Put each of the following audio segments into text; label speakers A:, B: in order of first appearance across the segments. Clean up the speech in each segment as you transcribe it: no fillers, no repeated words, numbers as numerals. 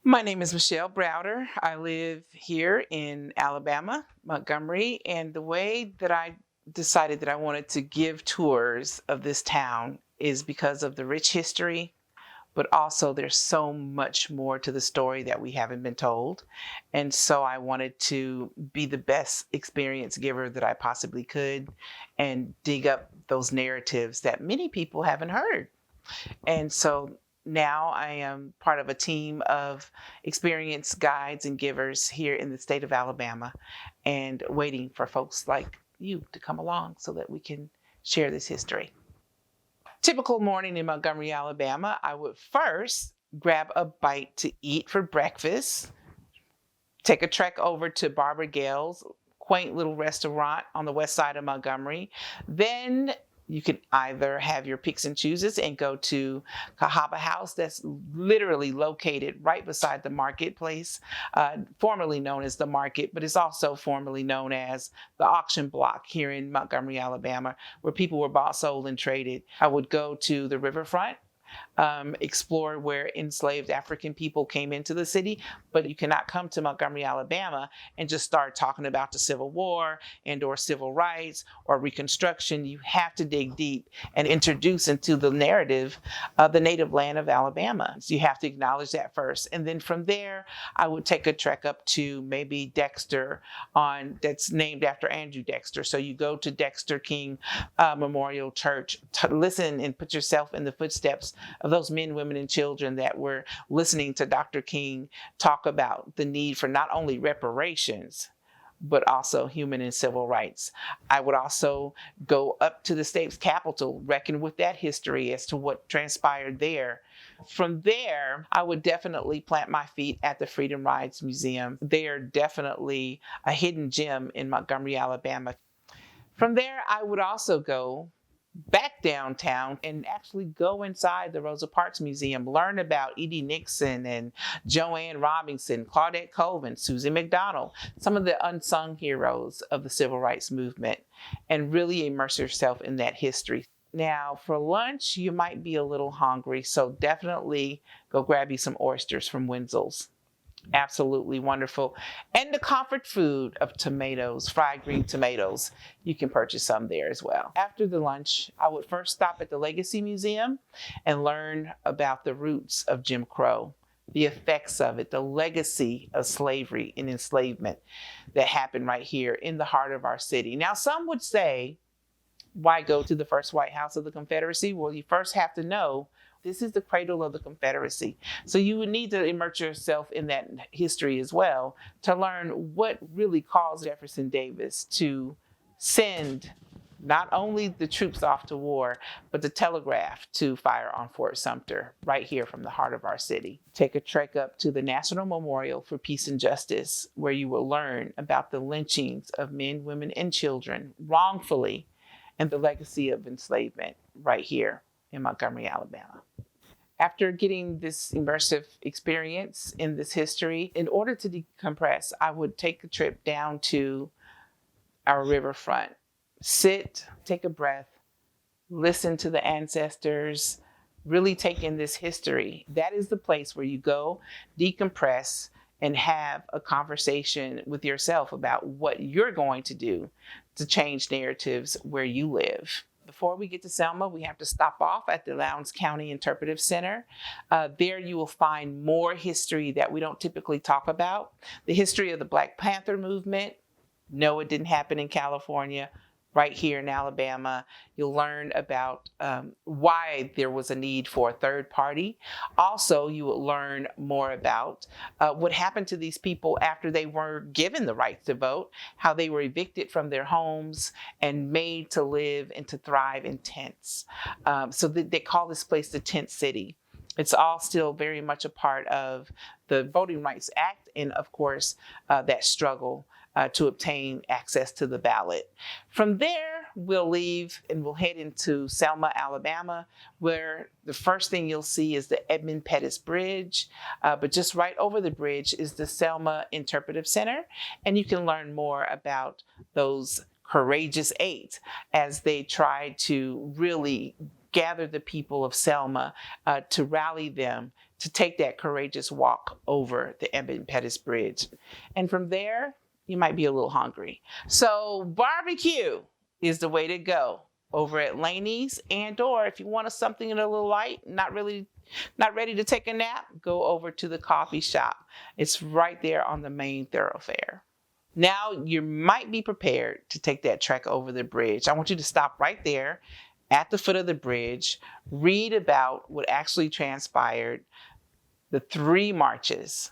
A: My name is Michelle Browder. I live here in Alabama, Montgomery, and the way that I decided that I wanted to give tours of this town is because of the rich history, but also there's so much more to the story that we haven't been told. And so I wanted to be the best experience giver that I possibly could and dig up those narratives that many people haven't heard. And so now I am part of a team of experienced guides and givers here in the state of Alabama and waiting for folks like you to come along so that we can share this history. Typical morning in Montgomery, Alabama, I would first grab a bite to eat for breakfast, take a trek over to Barbara Gale's quaint little restaurant on the west side of Montgomery. Then you can either have your picks and chooses and go to Cahaba House, that's literally located right beside the marketplace, formerly known as the market, but it's also formerly known as the auction block here in Montgomery, Alabama, where people were bought, sold, and traded. I would go to the riverfront, explore where enslaved African people came into the city, but you cannot come to Montgomery, Alabama and just start talking about the Civil War and or civil rights or Reconstruction. You have to dig deep and introduce into the narrative of the native land of Alabama. So you have to acknowledge that first. And then from there, I would take a trek up to maybe Dexter that's named after Andrew Dexter. So you go to Dexter King Memorial Church, listen and put yourself in the footsteps of those men, women, and children that were listening to Dr. King talk about the need for not only reparations, but also human and civil rights. I would also go up to the state's capital, reckon with that history as to what transpired there. From there, I would definitely plant my feet at the Freedom Rides Museum. They are definitely a hidden gem in Montgomery, Alabama. From there, I would also go back downtown and actually go inside the Rosa Parks Museum, learn about Edie Nixon and Joanne Robinson, Claudette Colvin, Susie McDonald, some of the unsung heroes of the civil rights movement, and really immerse yourself in that history. Now, for lunch, you might be a little hungry, so definitely go grab you some oysters from Wenzel's. Absolutely wonderful. And the comfort food of tomatoes, fried green tomatoes. You can purchase some there as well. After the lunch, I would first stop at the Legacy Museum and learn about the roots of Jim Crow, the effects of it, the legacy of slavery and enslavement that happened right here in the heart of our city. Now, some would say, why go to the first White House of the Confederacy? Well, you first have to know this is the cradle of the Confederacy. So you would need to immerse yourself in that history as well to learn what really caused Jefferson Davis to send not only the troops off to war, but the telegraph to fire on Fort Sumter right here from the heart of our city. Take a trek up to the National Memorial for Peace and Justice, where you will learn about the lynchings of men, women, and children wrongfully and the legacy of enslavement right here in Montgomery, Alabama. After getting this immersive experience in this history, in order to decompress, I would take a trip down to our riverfront, sit, take a breath, listen to the ancestors, really take in this history. That is the place where you go, decompress, and have a conversation with yourself about what you're going to do to change narratives where you live. Before we get to Selma, we have to stop off at the Lowndes County Interpretive Center. There you will find more history that we don't typically talk about. The history of the Black Panther movement. No, it didn't happen in California. Right here in Alabama, you'll learn about why there was a need for a third party. Also, you will learn more about what happened to these people after they were given the right to vote, how they were evicted from their homes and made to live and to thrive in tents. So they call this place the Tent City. It's all still very much a part of the Voting Rights Act and, of course, that struggle to obtain access to the ballot. From there, we'll leave and we'll head into Selma, Alabama, where the first thing you'll see is the Edmund Pettus Bridge. But just right over the bridge is the Selma Interpretive Center. And you can learn more about those courageous eight as they try to really gather the people of Selma, to rally them to take that courageous walk over the Edmund Pettus Bridge. And from there, you might be a little hungry. So barbecue is the way to go over at Laney's, and or if you want something a little light, not ready to take a nap, go over to the coffee shop. It's right there on the main thoroughfare. Now you might be prepared to take that trek over the bridge. I want you to stop right there at the foot of the bridge, read about what actually transpired, the 3 marches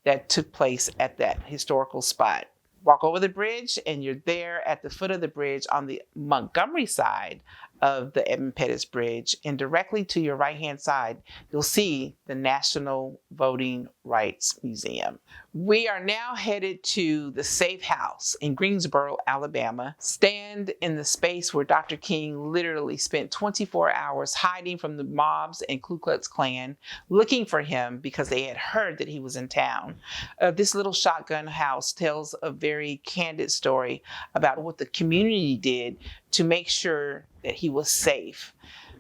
A: that took place at that historical spot. Walk over the bridge and you're there at the foot of the bridge on the Montgomery side of the Edmund Pettus Bridge, and directly to your right-hand side, you'll see the National Voting Rights Museum. We are now headed to the Safe House in Greensboro, Alabama. Stand in the space where Dr. King literally spent 24 hours hiding from the mobs and Ku Klux Klan, looking for him because they had heard that he was in town. This little shotgun house tells a very candid story about what the community did to make sure that he was safe.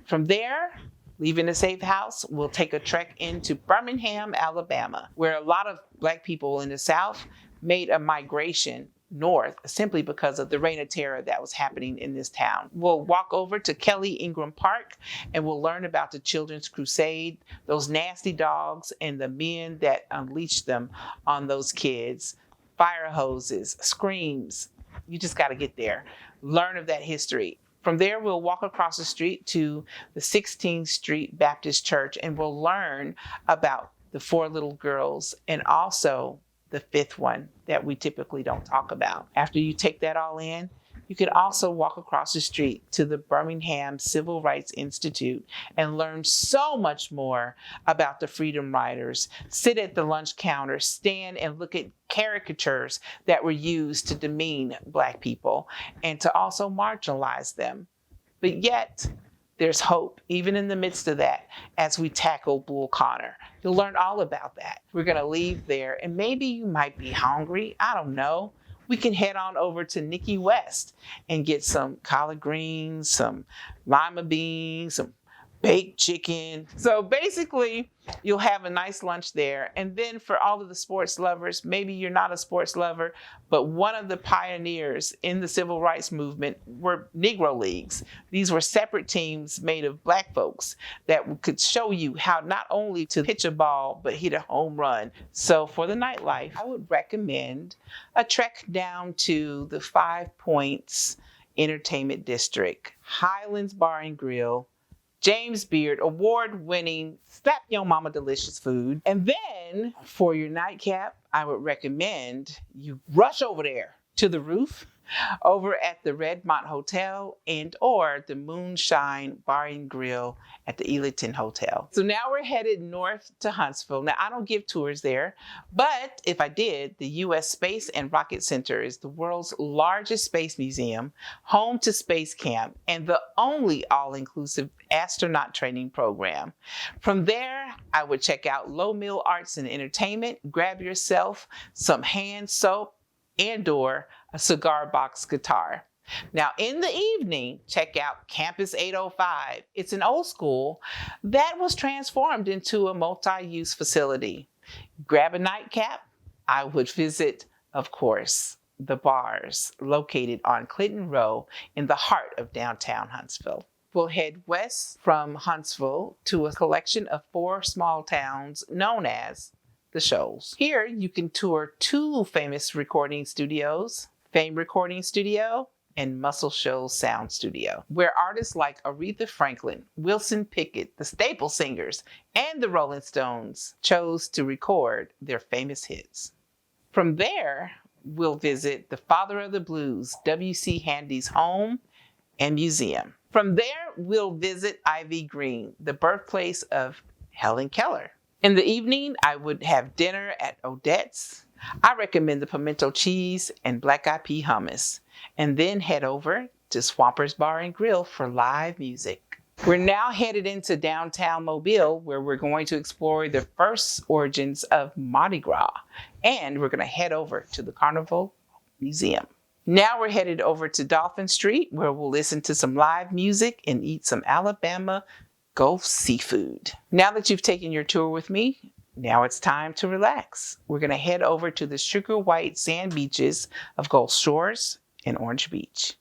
A: From there, leaving the Safe House, we'll take a trek into Birmingham, Alabama, where a lot of Black people in the South made a migration north simply because of the Reign of Terror that was happening in this town. We'll walk over to Kelly Ingram Park and we'll learn about the Children's Crusade, those nasty dogs and the men that unleashed them on those kids. Fire hoses, screams. You just got to get there. Learn of that history. From there, we'll walk across the street to the 16th Street Baptist Church, and we'll learn about the 4 little girls and also the 5th one that we typically don't talk about. After you take that all in, you can also walk across the street to the Birmingham Civil Rights Institute and learn so much more about the Freedom Riders. Sit at the lunch counter, stand and look at caricatures that were used to demean Black people and to also marginalize them. But yet, there's hope, even in the midst of that, as we tackle Bull Connor. You'll learn all about that. We're going to leave there, and maybe you might be hungry. I don't know. We can head on over to Nikki West and get some collard greens, some lima beans, some baked chicken. So basically, you'll have a nice lunch there. And then for all of the sports lovers, maybe you're not a sports lover, but one of the pioneers in the civil rights movement were Negro Leagues. These were separate teams made of Black folks that could show you how not only to pitch a ball, but hit a home run. So for the nightlife, I would recommend a trek down to the 5 Points Entertainment District, Highlands Bar and Grill, James Beard, award-winning, slap your mama delicious food. And then for your nightcap, I would recommend you rush over there to the roof over at the Redmont Hotel and or the Moonshine Bar and Grill at the Elyton Hotel. So now we're headed north to Huntsville. Now, I don't give tours there, but if I did, the U.S. Space and Rocket Center is the world's largest space museum, home to Space Camp, and the only all-inclusive astronaut training program. From there, I would check out Low Mill Arts and Entertainment, grab yourself some hand soap and or a cigar box guitar. Now, in the evening, check out Campus 805. It's an old school that was transformed into a multi-use facility. Grab a nightcap. I would visit, of course, the bars located on Clinton Row in the heart of downtown Huntsville. We'll head west from Huntsville to a collection of 4 small towns known as the Shoals. Here, you can tour 2 famous recording studios, Fame Recording Studio and Muscle Shoals Sound Studio, where artists like Aretha Franklin, Wilson Pickett, the Staple Singers, and the Rolling Stones chose to record their famous hits. From there, we'll visit the father of the blues, W.C. Handy's home and museum. From there, we'll visit Ivy Green, the birthplace of Helen Keller. In the evening, I would have dinner at Odette's. I recommend the pimento cheese and black-eyed pea hummus, and then head over to Swampers Bar and Grill for live music. We're now headed into downtown Mobile, where we're going to explore the first origins of Mardi Gras, and we're going to head over to the Carnival Museum. Now we're headed over to Dolphin Street, where we'll listen to some live music and eat some Alabama Gulf seafood. Now that you've taken your tour with me, now it's time to relax. We're going to head over to the sugar white sand beaches of Gulf Shores and Orange Beach.